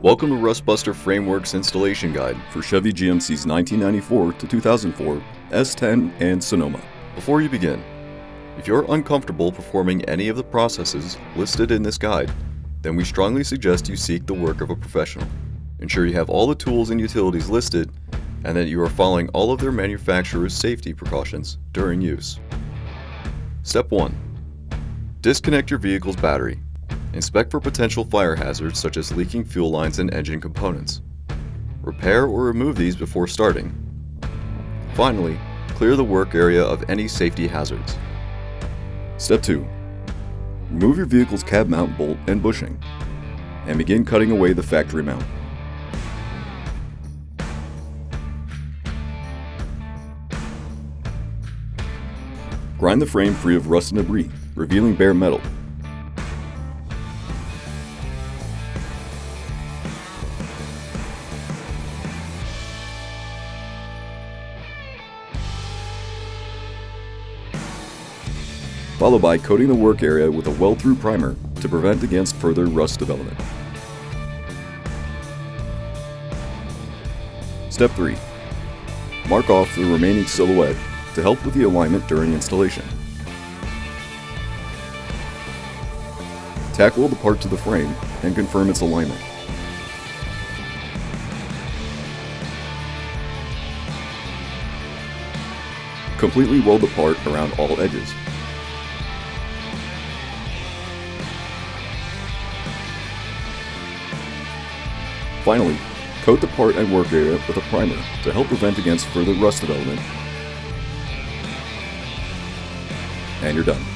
Welcome to Rustbuster Frameworks Installation Guide for Chevy GMC's 1994 to 2004 S10 and Sonoma. Before you begin, if you're uncomfortable performing any of the processes listed in this guide, then we strongly suggest you seek the work of a professional. Ensure you have all the tools and utilities listed and that you are following all of their manufacturer's safety precautions during use. Step 1. Disconnect your vehicle's battery. Inspect for potential fire hazards such as leaking fuel lines and engine components. Repair or remove these before starting. Finally, clear the work area of any safety hazards. Step 2. Remove your vehicle's cab mount bolt and bushing, and begin cutting away the factory mount. Grind the frame free of rust and debris, revealing bare metal. Followed by coating the work area with a well-through primer to prevent against further rust development. Step 3. Mark off the remaining silhouette to help with the alignment during installation. Tack weld the part to the frame and confirm its alignment. Completely weld the part around all edges. Finally, coat the part and work area with a primer to help prevent against further rust development. And you're done.